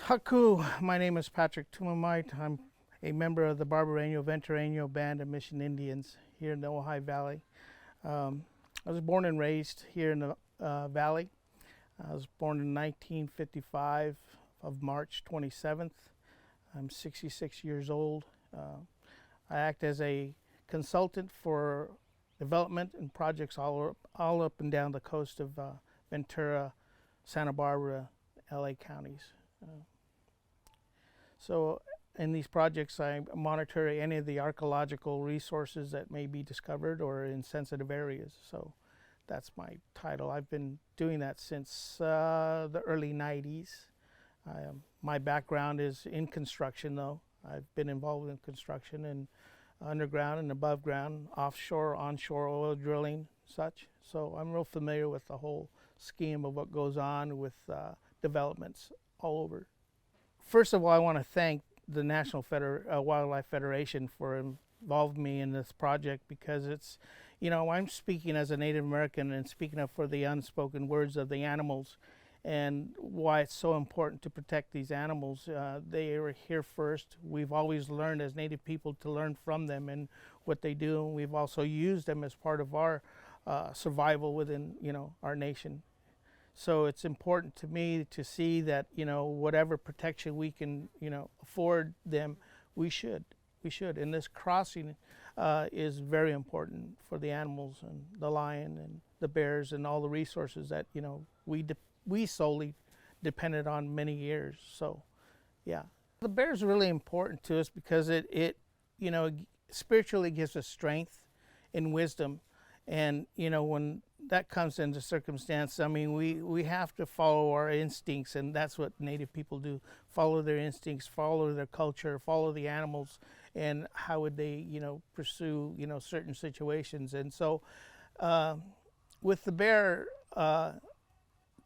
Haku, my name is Patrick Tumamait. I'm a member of the Barbareño Ventureño Band of Mission Indians here in the Ojai Valley. I was born and raised here in the valley. I was born in 1955 of March 27th. I'm 66 years old. I act as a consultant for development and projects all up and down the coast of Ventura, Santa Barbara, LA counties. So in these projects, I monitor any of the archaeological resources that may be discovered or in sensitive areas. So that's my title. I've been doing that since the early 90s. My background is in construction, though. I've been involved in construction and underground and above ground, offshore, onshore oil drilling, such. So I'm real familiar with the whole scheme of what goes on with developments all over. First of all, I want to thank the National Wildlife Federation for involving me in this project, because it's, I'm speaking as a Native American and speaking up for the unspoken words of the animals and why it's so important to protect these animals. They are here first. We've always learned as Native people to learn from them and what they do. And we've also used them as part of our survival within, our nation. So it's important to me to see that, whatever protection we can, afford them, we should. And this crossing is very important for the animals and the lion and the bears and all the resources that, we solely depended on many years. So, yeah. The bear is really important to us because it spiritually gives us strength and wisdom. And, when that comes into circumstance, I mean, we have to follow our instincts, and that's what Native people do. Follow their instincts, follow their culture, follow the animals, and how would they, pursue, certain situations. And so with the bear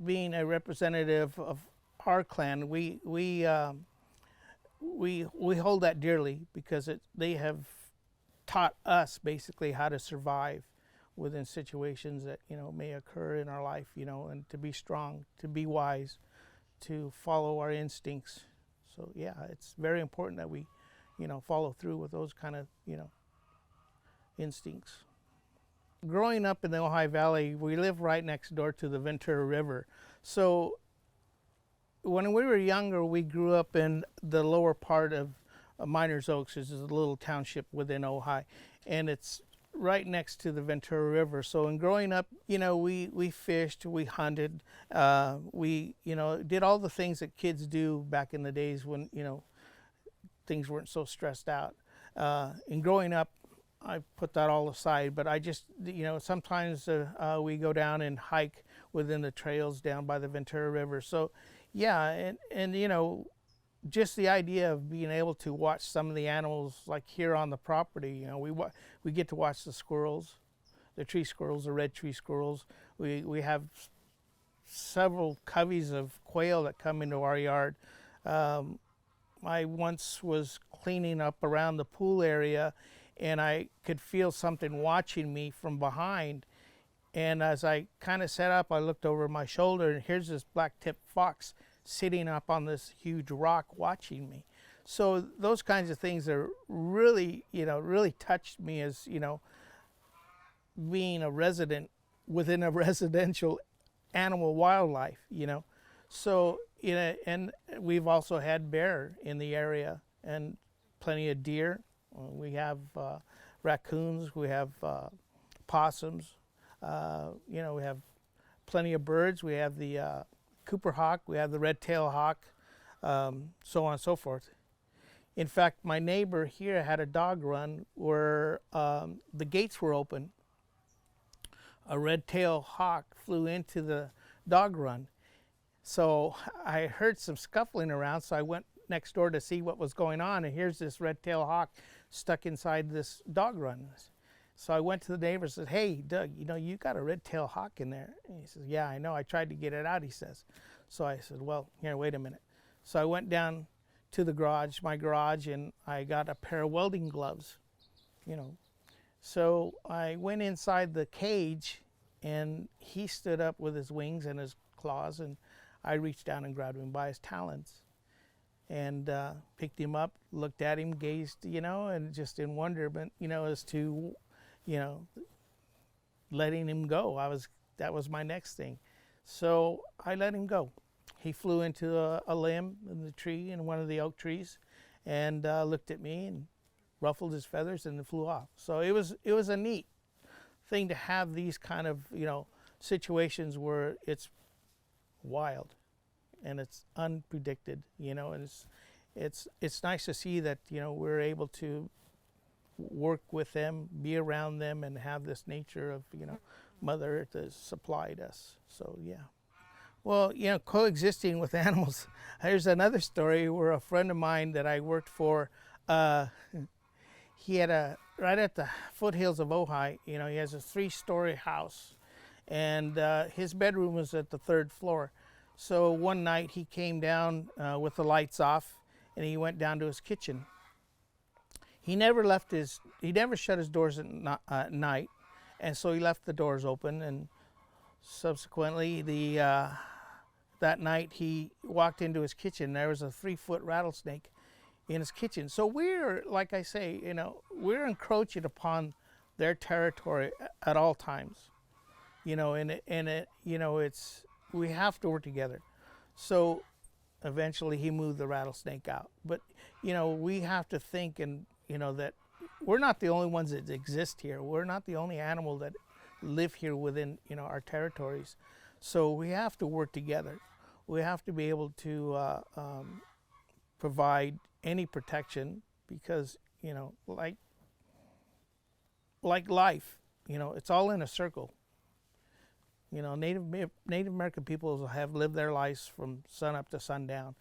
being a representative of our clan, we hold that dearly, because they have taught us basically how to survive within situations that may occur in our life, and to be strong, to be wise, to follow our instincts. So yeah, it's very important that we follow through with those kind of instincts. Growing up in the Ojai Valley, we live right next door to the Ventura River. So when we were younger, we grew up in the lower part of Miners Oaks, which is a little township within Ojai, and it's right next to the Ventura River. So in growing up, we fished, we hunted, we did all the things that kids do back in the days when things weren't so stressed out. In growing up, I put that all aside, but I just sometimes we go down and hike within the trails down by the Ventura River. So yeah, and just the idea of being able to watch some of the animals, like here on the property, we get to watch the squirrels, the tree squirrels, the red tree squirrels. We have several coveys of quail that come into our yard. I once was cleaning up around the pool area, and I could feel something watching me from behind. And as I kind of sat up, I looked over my shoulder, and here's this black-tipped fox sitting up on this huge rock watching me. So those kinds of things are really, really touched me as, being a resident within a residential animal wildlife, So, and we've also had bear in the area and plenty of deer. We have raccoons, we have possums, we have plenty of birds. We have the Cooper hawk, we have the red-tailed hawk, so on and so forth. In fact, my neighbor here had a dog run where the gates were open. A red-tailed hawk flew into the dog run. So I heard some scuffling around, so I went next door to see what was going on, and here's this red-tailed hawk stuck inside this dog run. So I went to the neighbor and said, "Hey, Doug, you got a red-tailed hawk in there." And he says, "Yeah, I know. I tried to get it out," he says. So I said, "Well, here, wait a minute." So I went down to the garage, my garage, and I got a pair of welding gloves, So I went inside the cage, and he stood up with his wings and his claws, and I reached down and grabbed him by his talons. and picked him up, looked at him, gazed, and just in wonderment, as to, you know, letting him go. That was my next thing. So I let him go. He flew into a limb in the tree, in one of the oak trees, and looked at me and ruffled his feathers and then flew off. So it was a neat thing to have these kind of situations where it's wild and it's unpredicted, and it's nice to see that we're able to work with them, be around them, and have this nature of Mother Earth has supplied us. So yeah. Well, coexisting with animals. There's another story where a friend of mine that I worked for, he had right at the foothills of Ojai, he has a 3-story house, and his bedroom was at the 3rd floor. So one night he came down with the lights off, and he went down to his kitchen. He never shut his doors at night, and so he left the doors open. And subsequently, that night he walked into his kitchen. There was a 3-foot rattlesnake in his kitchen. So we're, like I say, we're encroaching upon their territory at all times. It's we have to work together. So eventually he moved the rattlesnake out. But we have to think that we're not the only ones that exist here. We're not the only animal that live here within our territories. So we have to work together. We have to be able to provide any protection because like life, it's all in a circle. Native American peoples have lived their lives from sun up to sundown,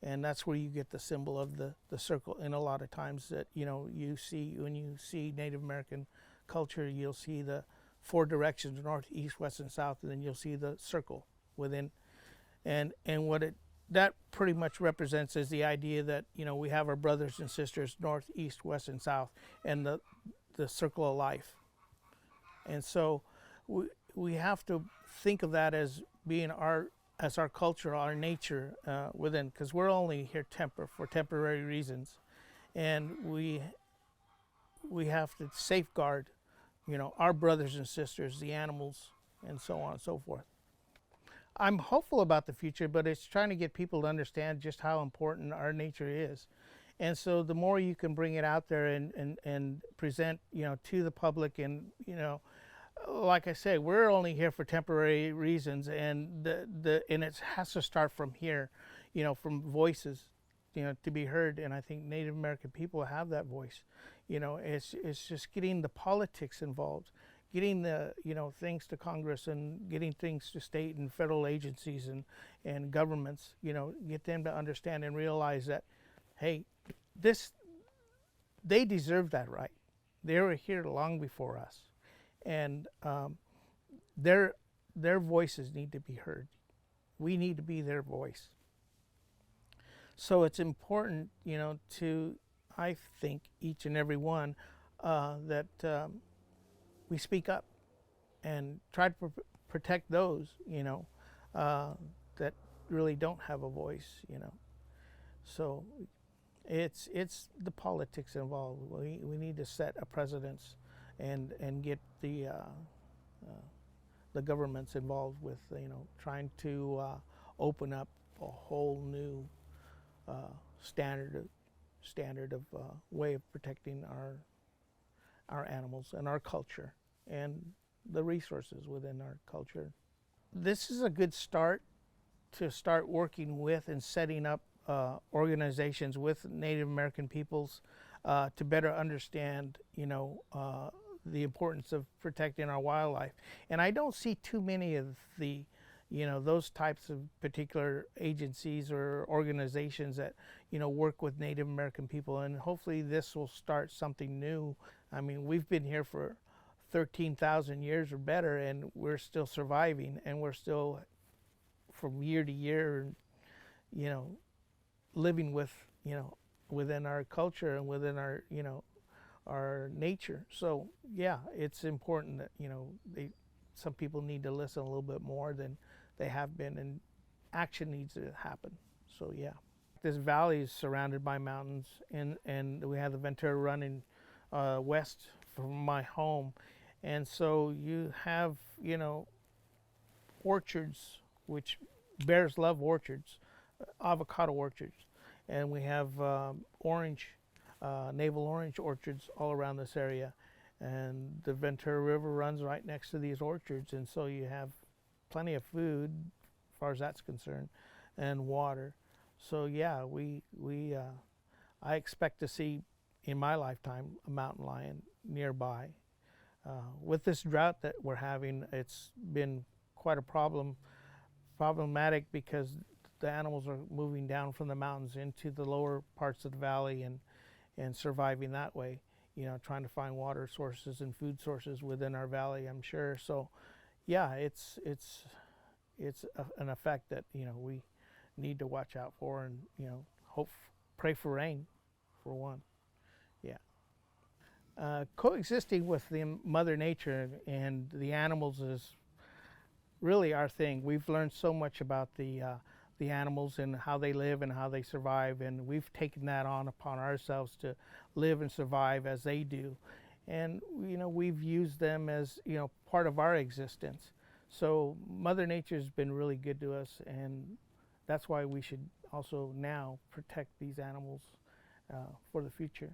and that's where you get the symbol of the circle. And a lot of times that you see when you see Native American culture, you'll see the 4 directions: north, east, west, and south, and then you'll see the circle within. And what that pretty much represents is the idea that we have our brothers and sisters north, east, west, and south, and the circle of life. And so we have to think of that as being our culture, our nature within, because we're only here for temporary reasons, and we have to safeguard our brothers and sisters, the animals, and so on and so forth. I'm hopeful about the future, but it's trying to get people to understand just how important our nature is. And so the more you can bring it out there and present to the public, and like I say, we're only here for temporary reasons, and and it has to start from here, from voices, to be heard. And I think Native American people have that voice. It's just getting the politics involved, getting the things to Congress, and getting things to state and federal agencies and governments. Get them to understand and realize that, hey, they deserve that right. They were here long before us. And their voices need to be heard. We need to be their voice. So it's important, to, I think, each and every one that we speak up and try to protect those, that really don't have a voice, So it's the politics involved. We need to set a precedence and get the governments involved with trying to open up a whole new standard of way of protecting our animals and our culture and the resources within our culture. This is a good start to start working with and setting up organizations with Native American peoples to better understand the importance of protecting our wildlife. And I don't see too many of the those types of particular agencies or organizations that work with Native American people, and hopefully this will start something new. I mean, we've been here for 13,000 years or better, and we're still surviving, and we're still from year to year living with within our culture and within our nature. So yeah, it's important that some people need to listen a little bit more than they have been, and action needs to happen. So yeah. This valley is surrounded by mountains, and we have the Ventura running west from my home. And so you have, orchards, which bears love orchards, avocado orchards. And we have navel orange orchards all around this area. And the Ventura River runs right next to these orchards. And so you have plenty of food, as far as that's concerned, and water. So yeah, I expect to see in my lifetime a mountain lion nearby. With this drought that we're having, it's been quite problematic because the animals are moving down from the mountains into the lower parts of the valley and surviving that way. Trying to find water sources and food sources within our valley, I'm sure. So yeah, it's an effect that we need to watch out for, and pray for rain, for one. Yeah. Coexisting with the Mother Nature and the animals is really our thing. We've learned so much about the animals and how they live and how they survive, and we've taken that on upon ourselves to live and survive as they do. And we've used them as part of our existence. So Mother Nature's been really good to us, and that's why we should also now protect these animals for the future.